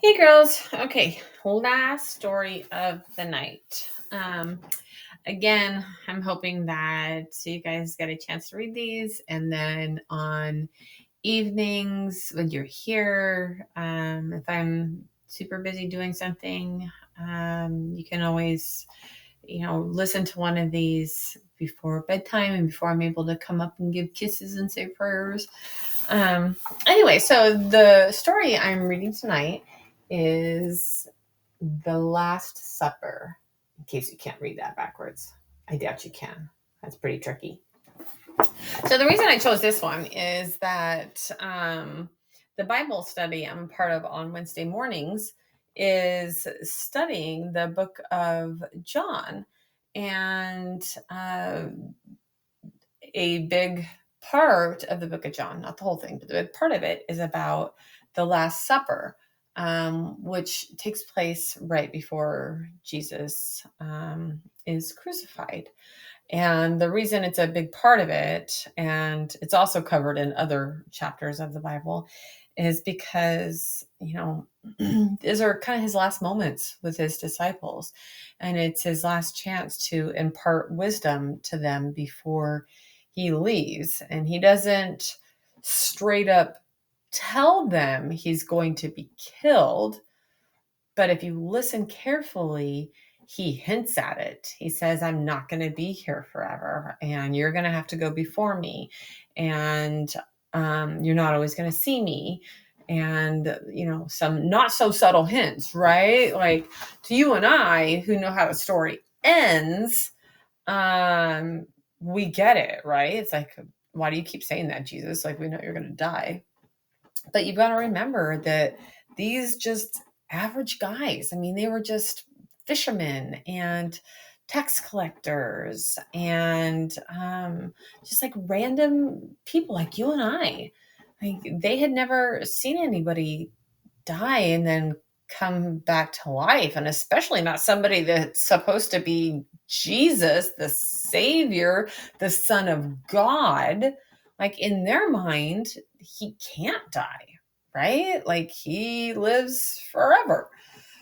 Hey girls. Okay, last story of the night. Again, I'm hoping that you guys get a chance to read these, and then on evenings when you're here, if I'm super busy doing something, you can always, listen to one of these before bedtime and before I'm able to come up and give kisses and say prayers. Anyway, so the story I'm reading tonight is The Last Supper, in case you can't read that backwards. I doubt you can. That's pretty tricky. So the reason I chose this one is that the Bible study I'm a part of on Wednesday mornings is studying the book of John. And a big part of the book of John, not the whole thing, but the big part of it is about the Last Supper, which takes place right before Jesus is crucified. And the reason it's a big part of it, and it's also covered in other chapters of the Bible, is because, these are kind of his last moments with his disciples. And it's his last chance to impart wisdom to them before he leaves. And he doesn't straight up tell them he's going to be killed. But if you listen carefully, he hints at it. He says, I'm not going to be here forever, and you're going to have to go before me, and you're not always going to see me. And, some not so subtle hints, right? Like to you and I who know how the story ends, we get it, right? It's like, why do you keep saying that, Jesus? Like, we know you're going to die. But you've got to remember that these just average guys, I mean, they were just fishermen and tax collectors and just like random people like you and I. Like, they had never seen anybody die and then come back to life, and especially not somebody that's supposed to be Jesus, the Savior, the Son of God. Like, in their mind, he can't die, right? Like, he lives forever.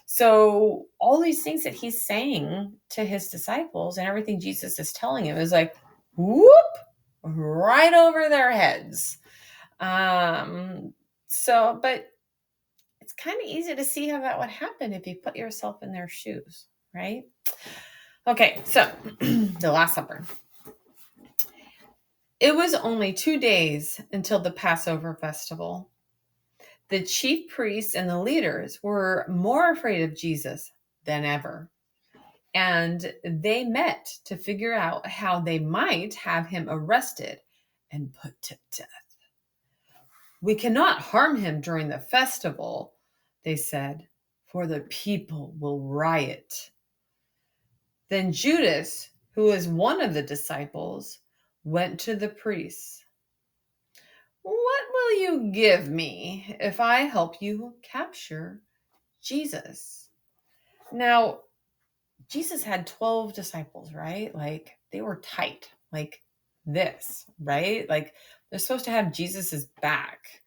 So all these things that he's saying to his disciples and everything Jesus is telling him is like, whoop, right over their heads. But it's kind of easy to see how that would happen if you put yourself in their shoes, right? Okay, so the Last Supper. It was only 2 days until the Passover festival. The chief priests and the leaders were more afraid of Jesus than ever, and they met to figure out how they might have him arrested and put to death. We cannot harm him during the festival, they said, for the people will riot. Then Judas, who is one of the disciples, went to the priests. What will you give me if I help you capture Jesus? Now, Jesus had 12 disciples, right? Like, they were tight, like this, right? Like, they're supposed to have Jesus's back.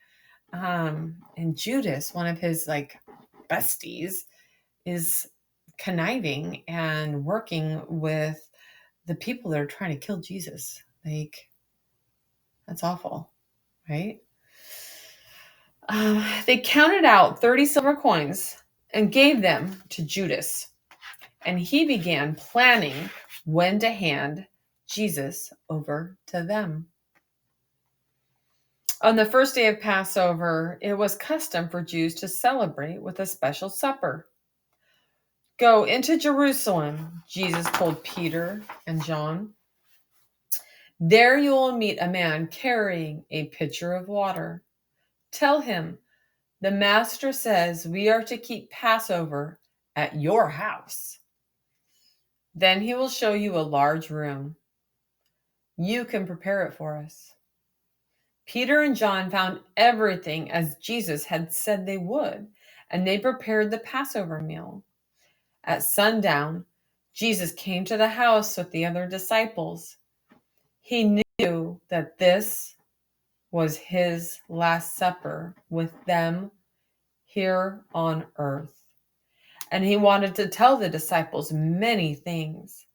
And Judas, one of his like besties, is conniving and working with the people that are trying to kill Jesus. Like, that's awful, right? They counted out 30 silver coins and gave them to Judas, and he began planning when to hand Jesus over to them. On the first day of Passover, it was custom for Jews to celebrate with a special supper. Go into Jerusalem, Jesus told Peter and John. There you will meet a man carrying a pitcher of water. Tell him, the master says we are to keep Passover at your house. Then he will show you a large room. You can prepare it for us. Peter and John found everything as Jesus had said they would, and they prepared the Passover meal. At sundown, Jesus came to the house with the other disciples. He knew that this was his last supper with them, here on earth. And he wanted to tell the disciples many things.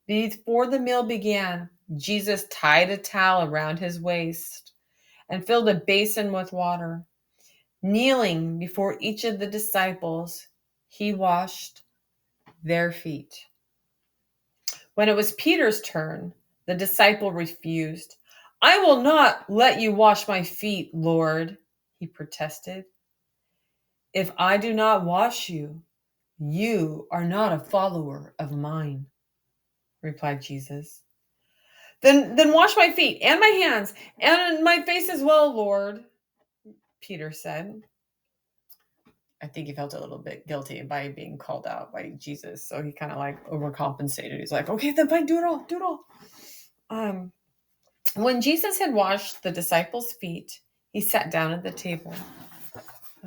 Before the meal began, Jesus tied a towel around his waist and filled a basin with water. Kneeling before each of the disciples, he washed their feet. When it was Peter's turn, the disciple refused. "I will not let you wash my feet, Lord," he protested. "If I do not wash you, you are not a follower of mine," replied Jesus. Then wash my feet and my hands and my face as well, Lord," Peter said. I think he felt a little bit guilty by being called out by Jesus. So he kind of like overcompensated. He's like, "Okay, then fine, do it all, do it all." When Jesus had washed the disciples' feet, he sat down at the table.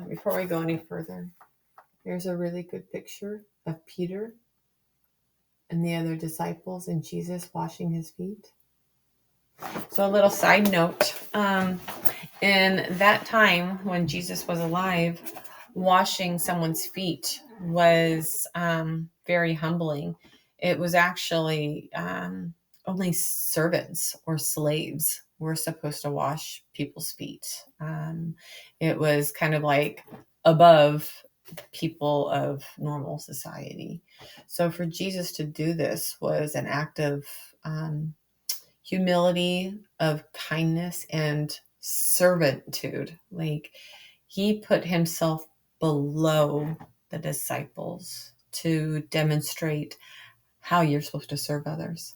Before we go any further, here's a really good picture of Peter and the other disciples and Jesus washing his feet. So a little side note, in that time when Jesus was alive, washing someone's feet was very humbling. It was actually only servants or slaves were supposed to wash people's feet. It was kind of like above people of normal society. So for Jesus to do this was an act of humility, of kindness, and servitude. Like he put himself below the disciples to demonstrate how you're supposed to serve others.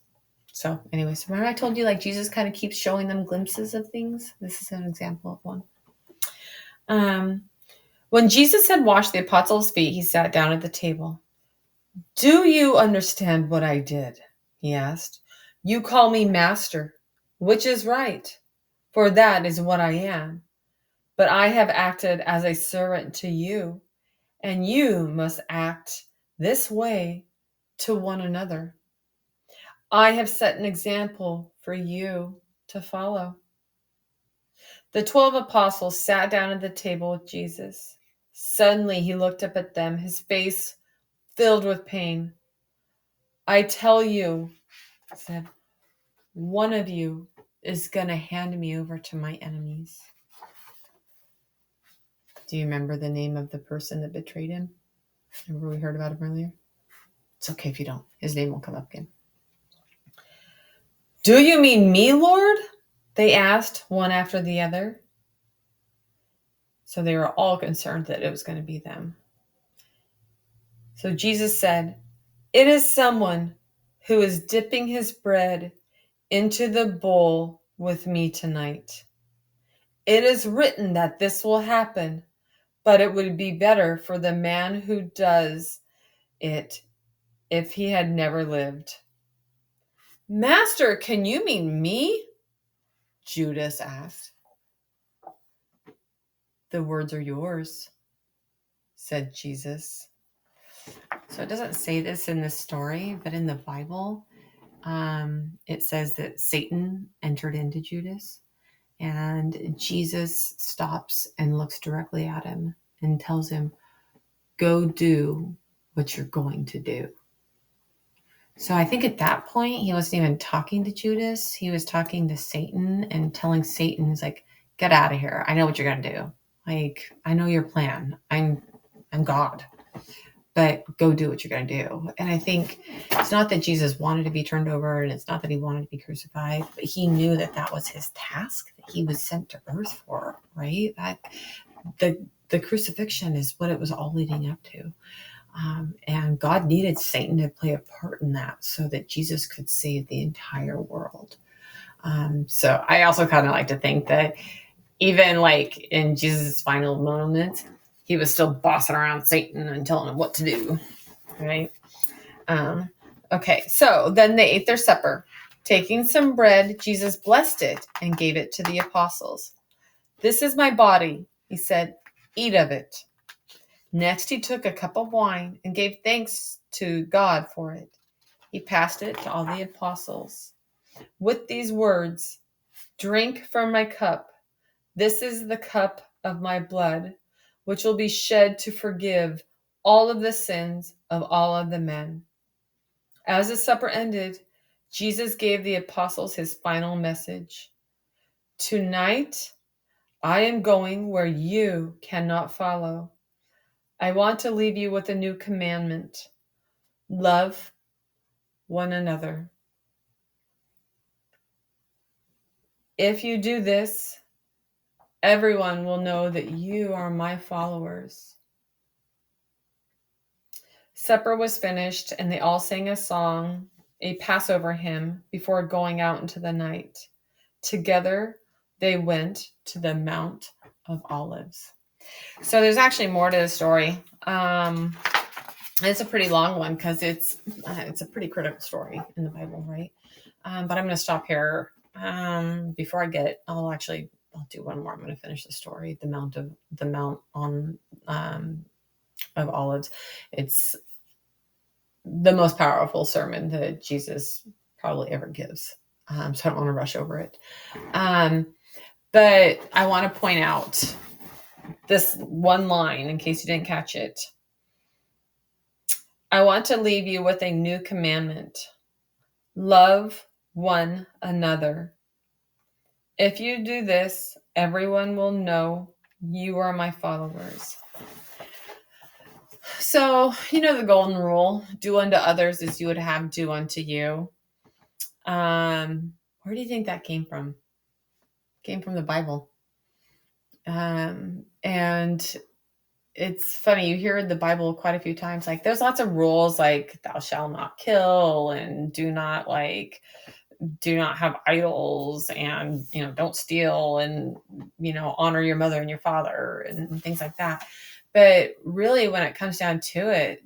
So anyways, remember I told you like Jesus kind of keeps showing them glimpses of things? This is an example of one. When Jesus had washed the apostles' feet, he sat down at the table. "Do you understand what I did?" he asked. "You call me master, which is right, for that is what I am. But I have acted as a servant to you, and you must act this way to one another. I have set an example for you to follow." The 12 apostles sat down at the table with Jesus. Suddenly he looked up at them, his face filled with pain. "I tell you," he said, "one of you is going to hand me over to my enemies." Do you remember the name of the person that betrayed him? Remember we heard about him earlier? It's okay if you don't. His name will come up again. "Do you mean me, Lord?" they asked one after the other. So they were all concerned that it was going to be them. So Jesus said, "It is someone who is dipping his bread into the bowl with me tonight. It is written that this will happen, but it would be better for the man who does it if he had never lived." "Master, can you mean me?" Judas asked. "The words are yours," said Jesus. So it doesn't say this in the story, but in the Bible, it says that Satan entered into Judas, and Jesus stops and looks directly at him and tells him, "Go do what you're going to do." So I think at that point, he wasn't even talking to Judas. He was talking to Satan and telling Satan, he's like, "Get out of here. I know what you're going to do. Like, I know your plan. I'm God, but go do what you're going to do." And I think it's not that Jesus wanted to be turned over, and it's not that he wanted to be crucified, but he knew that that was his task that he was sent to earth for, right? That the crucifixion is what it was all leading up to. And God needed Satan to play a part in that so that Jesus could save the entire world. So I also kind of like to think that even like in Jesus' final moments, he was still bossing around Satan and telling him what to do, right? Okay, so then they ate their supper. Taking some bread, Jesus blessed it and gave it to the apostles. "This is my body," he said. "Eat of it." Next, he took a cup of wine and gave thanks to God for it. He passed it to all the apostles. With these words, "Drink from my cup. This is the cup of my blood, which will be shed to forgive all of the sins of all of the men. As the supper ended, Jesus gave the apostles his final message. Tonight, I am going where you cannot follow. I want to leave you with a new commandment. Love one another. If you do this, everyone will know that you are my followers. Supper was finished, and they all sang a song, a Passover hymn, before going out into the night. Together, they went to the Mount of Olives. So there's actually more to the story. It's a pretty long one because it's a pretty critical story in the Bible, right? But I'm going to stop here. Before I get it, I'll do one more. I'm going to finish the story. The Mount on of Olives. It's the most powerful sermon that Jesus probably ever gives. So I don't want to rush over it. But I want to point out this one line in case you didn't catch it. I want to leave you with a new commandment. Love one another. If you do this, everyone will know you are my followers. So, the golden rule, do unto others as you would have do unto you. Where do you think that came from? It came from the Bible. And it's funny, you hear the Bible quite a few times, like there's lots of rules, like thou shalt not kill, and do not have idols, and don't steal, and honor your mother and your father and things like that. But really, when it comes down to it,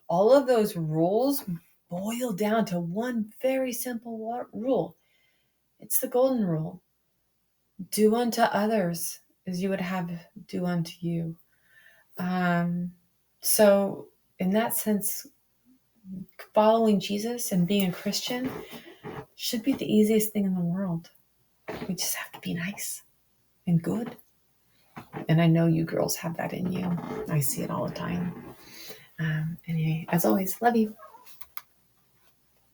all of those rules boil down to one very simple rule. It's the golden rule. Do unto others as you would have do unto you. So in that sense, following Jesus and being a Christian should be the easiest thing in the world. We just have to be nice and good. And I know you girls have that in you. I see it all the time. Anyway, as always, love you.